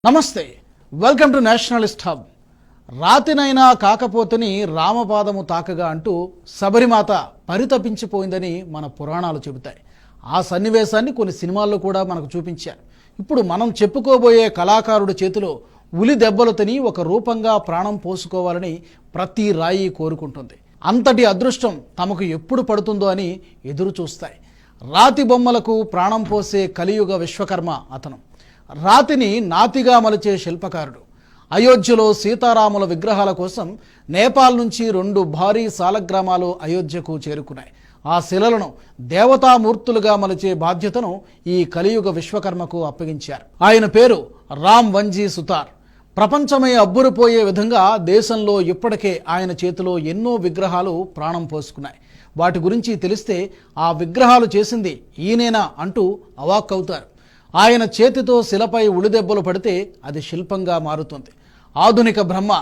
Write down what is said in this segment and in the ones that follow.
నమస్తే, welcome to Nationalist hub. రాతినైనా కాకపోతేని రామపాదము తాకగా అంటూ శబరిమాత పరితపించిపోయిందని మన పురాణాలు చెబుతాయి. ఆ సన్నివేశాన్ని కొన్ని సినిమాల్లో కూడా మనకు చూపించారు. ఇప్పుడు మనం చెప్పుకోబోయే కళాకారుడి చేతిలో ఉలి దెబ్బలు తిని ఒక రూపంగా ప్రాణం పోసుకోవాలని ప్రతి రాయి కోరుకుంటుంది. అంతటి అదృష్టం తమకు ఎప్పుడు పడుతుందో అని ఎదురు చూస్తాయి. రాతి బొమ్మలకు ప్రాణం పోసే కలియుగ విశ్వకర్మ అతను. రాతిని నాతిగా మలిచే శిల్పకారుడు. అయోధ్యలో సీతారాముల విగ్రహాల కోసం నేపాల్ నుంచి 2 భారీ సాలగ్రామాలు అయోధ్యకు చేరుకున్నాయి. ఆ శిలలను దేవతామూర్తులుగా మలిచే బాధ్యతను ఈ కలియుగ విశ్వకర్మకు అప్పగించారు. ఆయన పేరు రామ్ వంజీ సుతార్. ప్రపంచమే అబ్బురుపోయే విధంగా దేశంలో ఇప్పటికే ఆయన చేతిలో ఎన్నో విగ్రహాలు ప్రాణం పోసుకున్నాయి. వాటి గురించి తెలిస్తే ఆ విగ్రహాలు చేసింది ఈయనేనా అంటూ అవాక్కవుతారు. ఆయన చేతితో శిలపై ఉలిదెబ్బలు పడితే అది శిల్పంగా మారుతుంది. ఆధునిక బ్రహ్మ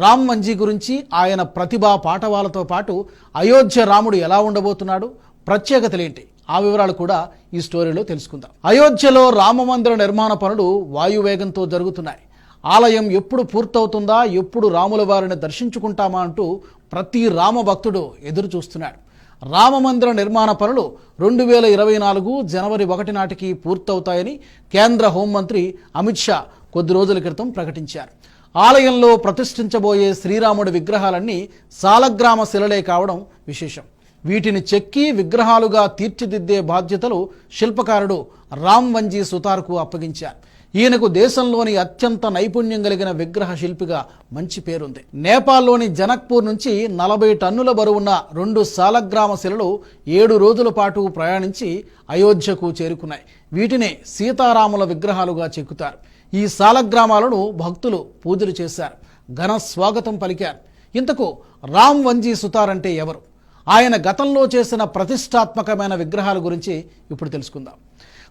రామ్ వంజీ గురించి, ఆయన ప్రతిభా పాటవాలతో పాటు అయోధ్య రాముడు ఎలా ఉండబోతున్నాడు, ప్రత్యేకతలేంటి, ఆ వివరాలు కూడా ఈ స్టోరీలో తెలుసుకుందాం. అయోధ్యలో రామమందిర నిర్మాణ పనులు వాయువేగంతో జరుగుతున్నాయి. ఆలయం ఎప్పుడు పూర్తవుతుందా, ఎప్పుడు రాముల వారిని దర్శించుకుంటామా అంటూ ప్రతి రామ భక్తుడు ఎదురు చూస్తున్నాడు. రామమందిర నిర్మాణ పనులు 2024 జనవరి 1 నాటికి పూర్తవుతాయని కేంద్ర హోంమంత్రి అమిత్ షా కొద్ది రోజుల క్రితం ప్రకటించారు. ఆలయంలో ప్రతిష్ఠించబోయే శ్రీరాముడి విగ్రహాలన్నీ సాలగ్రామ శిలలే కావడం విశేషం. వీటిని చెక్కి విగ్రహాలుగా తీర్చిదిద్దే బాధ్యతలు శిల్పకారుడు రామ్ వంజీ సుతార్కు అప్పగించారు. ఈయనకు దేశంలోని అత్యంత నైపుణ్యం కలిగిన విగ్రహ శిల్పిగా మంచి పేరుంది. నేపాల్లోని జనక్పూర్ నుంచి 40 టన్నుల బరువున్న 2 సాలగ్రామ శిలలు 7 రోజుల పాటు ప్రయాణించి అయోధ్యకు చేరుకున్నాయి. వీటినే సీతారాముల విగ్రహాలుగా చెక్కుతారు. ఈ సాలగ్రామాలను భక్తులు పూజలు చేశారు, ఘన స్వాగతం పలికారు. ఇంతకు రామ్ వంజీ సుతార్ అంటే ఎవరు? ఆయన గతంలో చేసిన ప్రతిష్టాత్మకమైన విగ్రహాల గురించి ఇప్పుడు తెలుసుకుందాం.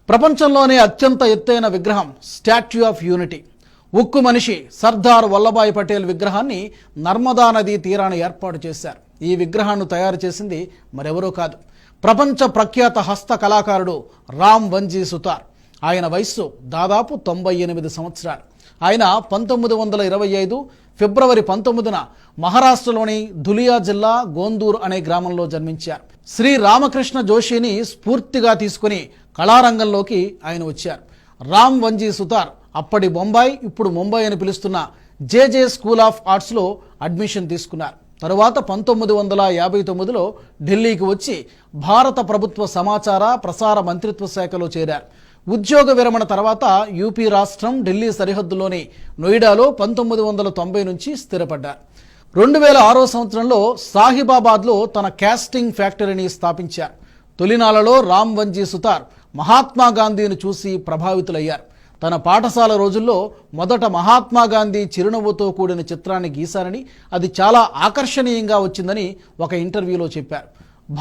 ప్రపంచంలోనే అత్యంత ఎత్తైన విగ్రహం స్టాట్యూ ఆఫ్ యూనిటీ, ఉక్కు మనిషి సర్దార్ వల్లభాయ్ పటేల్ విగ్రహాన్ని నర్మదా నదీ తీరాన ఏర్పాటు చేశారు. ఈ విగ్రహాన్ని తయారు చేసింది మరెవరో కాదు, ప్రపంచ ప్రఖ్యాత హస్త కళాకారుడు రామ్ వంజీ సుతార్. ఆయన వయస్సు దాదాపు 98 సంవత్సరాలు. ఆయన 1925 ఫిబ్రవరి 19న మహారాష్ట్రలోని ధులియా జిల్లా గోందూర్ అనే గ్రామంలో జన్మించారు. శ్రీ రామకృష్ణ జోషిని స్ఫూర్తిగా తీసుకుని కళారంగంలోకి ఆయన వచ్చారు. రామ్ వంజీ సుతార్ అప్పటి బొంబాయి, ఇప్పుడు ముంబై అని పిలుస్తున్న జేజే స్కూల్ ఆఫ్ ఆర్ట్స్లో అడ్మిషన్ తీసుకున్నారు. తరువాత 1959లో ఢిల్లీకి వచ్చి భారత ప్రభుత్వ సమాచార ప్రసార మంత్రిత్వ శాఖలో చేరారు. ఉద్యోగ విరమణ తర్వాత యూపీ రాష్ట్రం ఢిల్లీ సరిహద్దులోని నోయిడాలో 1990 నుంచి స్థిరపడ్డారు. 2006 సంవత్సరంలో సాహిబాబాద్లో తన కాస్టింగ్ ఫ్యాక్టరీని స్థాపించారు. తొలినాళ్లలో రామ్ వంజీ సుతార్ మహాత్మా గాంధీని చూసి ప్రభావితులయ్యారు. తన పాఠశాల రోజుల్లో మొదట మహాత్మా గాంధీ చిరునవ్వుతో కూడిన చిత్రాన్ని గీశారని, అది చాలా ఆకర్షణీయంగా వచ్చిందని ఒక ఇంటర్వ్యూలో చెప్పారు.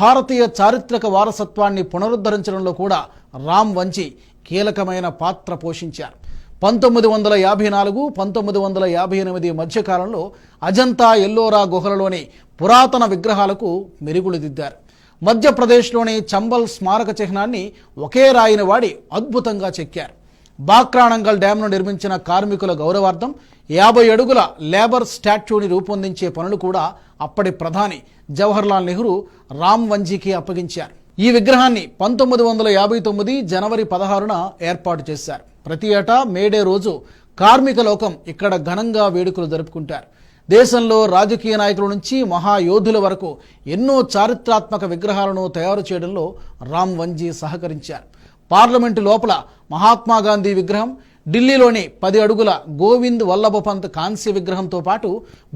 భారతీయ చారిత్రక వారసత్వాన్ని పునరుద్ధరించడంలో కూడా రామ్ వంజీ కీలకమైన పాత్ర పోషించారు. 1954, 1958 మధ్యకాలంలో అజంతా ఎల్లోరా గుహలలోని పురాతన విగ్రహాలకు మెరుగులు దిద్దారు. మధ్యప్రదేశ్లోని చంబల్ స్మారక చిహ్నాన్ని ఒకే రాయిని వాడి అద్భుతంగా చెక్కారు. బాక్రానంగల్ డ్యాంను నిర్మించిన కార్మికుల గౌరవార్థం 50 అడుగుల లేబర్ స్టాట్యూని రూపొందించే పనులు కూడా అప్పటి ప్రధాని జవహర్లాల్ నెహ్రూ రామ్ వంజీకి అప్పగించారు. ఈ విగ్రహాన్ని 1959 జనవరి 16న ఏర్పాటు చేశారు. ప్రతి ఏటా మేడే రోజు కార్మిక లోకం ఇక్కడ ఘనంగా వేడుకలు జరుపుకుంటారు. దేశంలో రాజకీయ నాయకుల నుంచి మహాయోధుల వరకు ఎన్నో చారిత్రాత్మక విగ్రహాలను తయారు చేయడంలో రామ్ వంజీ సహకరించారు. పార్లమెంటు లోపల మహాత్మా గాంధీ విగ్రహం, ఢిల్లీలోని 10 అడుగుల గోవింద్ వల్లభ పంత్ కాంస్య విగ్రహంతో పాటు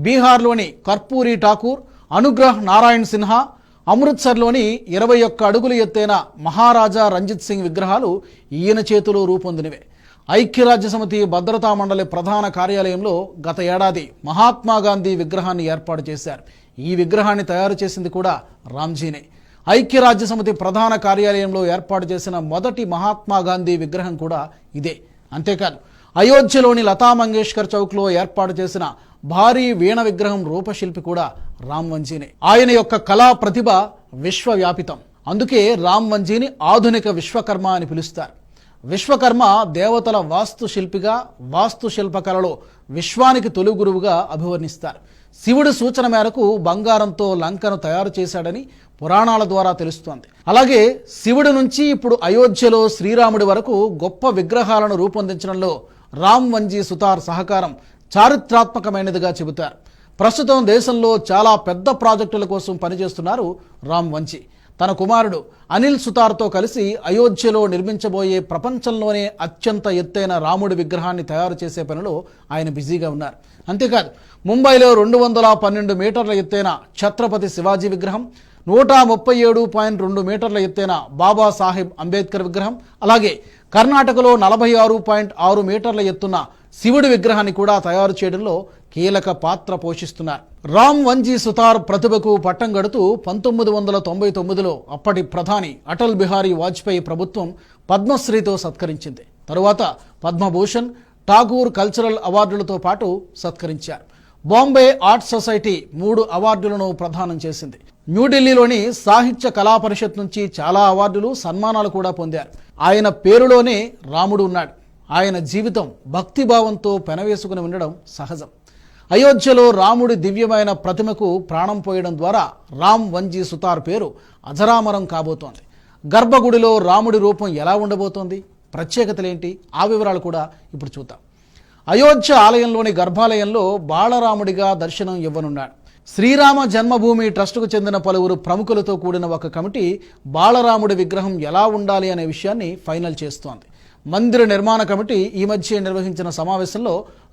బీహార్లోని కర్పూరి ఠాకూర్, అనుగ్రహ్ నారాయణ్ సిన్హా, అమృత్సర్లోని 21 అడుగులు ఎత్తైన మహారాజా రంజిత్ సింగ్ విగ్రహాలు ఈయన చేతిలో రూపొందినవే. ఐక్యరాజ్యసమితి భద్రతా మండలి ప్రధాన కార్యాలయంలో గత ఏడాది మహాత్మా గాంధీ విగ్రహాన్ని ఏర్పాటు చేశారు. ఈ విగ్రహాన్ని తయారు చేసింది కూడా రామ్జీనే. ఐక్యరాజ్యసమితి ప్రధాన కార్యాలయంలో ఏర్పాటు చేసిన మొదటి మహాత్మా గాంధీ విగ్రహం కూడా ఇదే. అంతేకాదు అయోధ్యలోని లతా మంగేష్కర్ చౌక్లో ఏర్పాటు చేసిన భారీ వీణ విగ్రహం రూపశిల్పి కూడా రామ్ వంజీనే. ఆయన యొక్క కళా ప్రతిభ విశ్వవ్యాపితం. అందుకే రామ్ వంజీని ఆధునిక విశ్వకర్మ అని పిలుస్తారు. విశ్వకర్మ దేవతల వాస్తుశిల్పిగా, వాస్తుశిల్పకళలో విశ్వానికి తొలి గురువుగా అభివర్ణిస్తారు. శివుడి సూచన మేరకు బంగారంతో లంకను తయారు చేశాడని పురాణాల ద్వారా తెలుస్తోంది. అలాగే శివుడి నుంచి ఇప్పుడు అయోధ్యలో శ్రీరాముడి వరకు గొప్ప విగ్రహాలను రూపొందించడంలో రామ్ వంజీ సుతార్ సహకారం చారిత్రాత్మకమైనదిగా చెబుతారు. ప్రస్తుతం దేశంలో చాలా పెద్ద ప్రాజెక్టుల కోసం పనిచేస్తున్నారు రామ్ వంజీ. తన కుమారుడు అనిల్ సుతార్తో కలిసి అయోధ్యలో నిర్మించబోయే ప్రపంచంలోనే అత్యంత ఎత్తైన రాముడి విగ్రహాన్ని తయారు చేసే పనిలో ఆయన బిజీగా ఉన్నారు. అంతేకాదు, ముంబైలో 212 మీటర్ల ఎత్తైన ఛత్రపతి శివాజీ విగ్రహం, 137.2 మీటర్ల ఎత్తైన బాబాసాహెబ్ అంబేద్కర్ విగ్రహం, అలాగే కర్ణాటకలో 46.6 మీటర్ల ఎత్తున్న శివుడి విగ్రహాన్ని కూడా తయారు చేయడంలో కీలక పాత్ర పోషిస్తున్నారు. రామ్ వంజీ సుతార్ ప్రతిభకు పట్టం గడుతూ 1999లో అప్పటి ప్రధాని అటల్ బిహారీ వాజ్పేయి ప్రభుత్వం పద్మశ్రీతో సత్కరించింది. తరువాత పద్మభూషణ్, ఠాగూర్ కల్చరల్ అవార్డులతో పాటు సత్కరించారు. బాంబే ఆర్ట్ సొసైటీ 3 అవార్డులను ప్రదానం చేసింది. న్యూఢిల్లీలోని సాహిత్య కళా పరిషత్ నుంచి చాలా అవార్డులు, సన్మానాలు కూడా పొందారు. ఆయన పేరులోనే రాముడు ఉన్నాడు. ఆయన జీవితం భక్తిభావంతో పెనవేసుకుని ఉండడం సహజం. అయోధ్యలో రాముడి దివ్యమైన ప్రతిమకు ప్రాణం పోయడం ద్వారా రామ్ వంజీ సుతార్ పేరు అజరామరం కాబోతోంది. గర్భగుడిలో రాముడి రూపం ఎలా ఉండబోతోంది, ప్రత్యేకతలేంటి, ఆ వివరాలు కూడా ఇప్పుడు చూద్దాం. అయోధ్య ఆలయంలోని గర్భాలయంలో బాలరాముడిగా దర్శనం ఇవ్వనున్నాడు. శ్రీరామ జన్మభూమి ట్రస్టుకు చెందిన పలువురు ప్రముఖులతో కూడిన ఒక కమిటీ బాలరాముడి విగ్రహం ఎలా ఉండాలి అనే విషయాన్ని ఫైనల్ చేస్తోంది. మందిర నిర్మాణ కమిటీ ఈ మధ్య నిర్వహించిన సమావేశంలో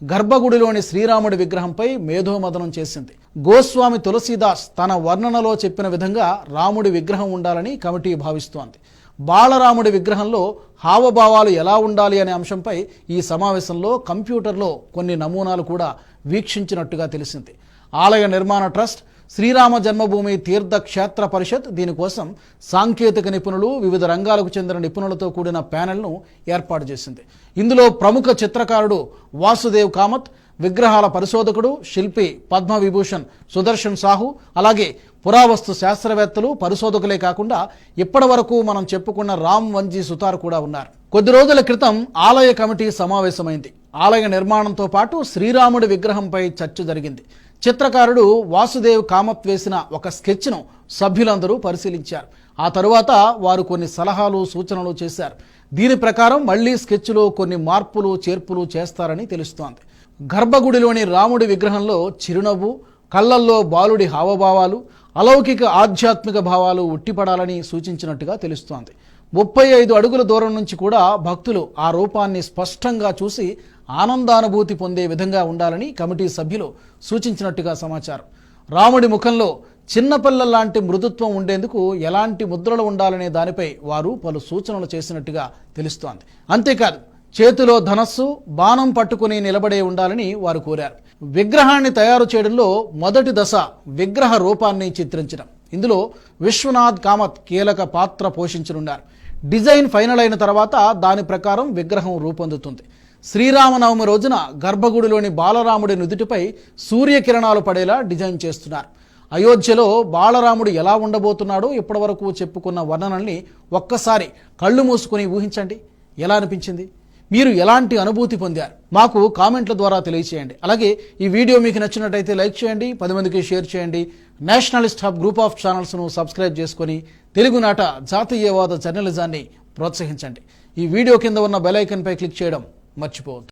గర్భగుడిలోని శ్రీరాముడి విగ్రహంపై మేధోమథనం చేసింది. గోస్వామి తులసీదాస్ తన వర్ణనలో చెప్పిన విధంగా రాముడి విగ్రహం ఉండాలని కమిటీ భావిస్తోంది. బాలరాముడి విగ్రహంలో హావభావాలు ఎలా ఉండాలి అనే అంశంపై ఈ సమావేశంలో కంప్యూటర్లో కొన్ని నమూనాలు కూడా వీక్షించినట్టుగా తెలిసింది. ఆలయ నిర్మాణ ట్రస్ట్, శ్రీరామ జన్మభూమి తీర్థ క్షేత్ర పరిషత్ దీనికోసం సాంకేతిక నిపుణులు, వివిధ రంగాలకు చెందిన నిపుణులతో కూడిన ప్యానెల్ను ఏర్పాటు చేసింది. ఇందులో ప్రముఖ చిత్రకారుడు వాసుదేవ్ కామత్, విగ్రహాల పరిశోధకుడు, శిల్పి పద్మవిభూషణ్ సుదర్శన్ సాహు, అలాగే పురావస్తు శాస్త్రవేత్తలు, పరిశోధకులే కాకుండా ఇప్పటి వరకు మనం చెప్పుకున్న రామ్ వంజీ సుతార్ కూడా ఉన్నారు. కొద్ది రోజుల క్రితం ఆలయ కమిటీ సమావేశమైంది. ఆలయ నిర్మాణంతో పాటు శ్రీరాముడి విగ్రహంపై చర్చ జరిగింది. చిత్రకారుడు వాసుదేవ్ కామత్ వేసిన ఒక స్కెచ్ను సభ్యులందరూ పరిశీలించారు. ఆ తరువాత వారు కొన్ని సలహాలు, సూచనలు చేశారు. దీని ప్రకారం మళ్లీ స్కెచ్లో కొన్ని మార్పులు, చేర్పులు చేస్తారని తెలుస్తోంది. గర్భగుడిలోని రాముడి విగ్రహంలో చిరునవ్వు, కళ్లల్లో బాలుడి హావభావాలు, అలౌకిక ఆధ్యాత్మిక భావాలు ఉట్టిపడాలని సూచించినట్టుగా తెలుస్తోంది. 35 అడుగుల దూరం నుంచి కూడా భక్తులు ఆ రూపాన్ని స్పష్టంగా చూసి ఆనందానుభూతి పొందే విధంగా ఉండాలని కమిటీ సభ్యులు సూచించినట్టుగా సమాచారం. రాముడి ముఖంలో చిన్నపిల్లల్లాంటి మృదుత్వం ఉండేందుకు ఎలాంటి ముద్రలు ఉండాలనే దానిపై వారు పలు సూచనలు చేసినట్టుగా తెలుస్తోంది. అంతేకాదు, చేతిలో ధనస్సు, బాణం పట్టుకుని నిలబడే ఉండాలని వారు కోరారు. విగ్రహాన్ని తయారు చేయడంలో మొదటి దశ విగ్రహ రూపాన్ని చిత్రించడం. ఇందులో విశ్వనాథ్ కామత్ కీలక పాత్ర పోషించనున్నారు. డిజైన్ ఫైనల్ అయిన తర్వాత దాని ప్రకారం విగ్రహం రూపొందుతుంది. శ్రీరామనవమి రోజున గర్భగుడిలోని బాలరాముడి నుదుటిపై సూర్యకిరణాలు పడేలా డిజైన్ చేస్తున్నారు. అయోధ్యలో బాలరాముడు ఎలా ఉండబోతున్నాడో ఇప్పటివరకు చెప్పుకున్న వర్ణనల్ని ఒక్కసారి కళ్ళు మూసుకుని ఊహించండి. ఎలా అనిపించింది? మీరు ఎలాంటి అనుభూతి పొందారు? మాకు కామెంట్ల ద్వారా తెలియచేయండి. అలాగే ఈ వీడియో మీకు నచ్చినట్టయితే లైక్ చేయండి, 10 మందికి షేర్ చేయండి. నేషనలిస్ట్ హబ్ గ్రూప్ ఆఫ్ ఛానల్స్ను సబ్స్క్రైబ్ చేసుకొని తెలుగునాట జాతీయవాద జర్నలిజాన్ని ప్రోత్సహించండి. ఈ వీడియో కింద ఉన్న బెల్ ఐకాన్పై క్లిక్ చేయడం మర్చిపోవద్దు.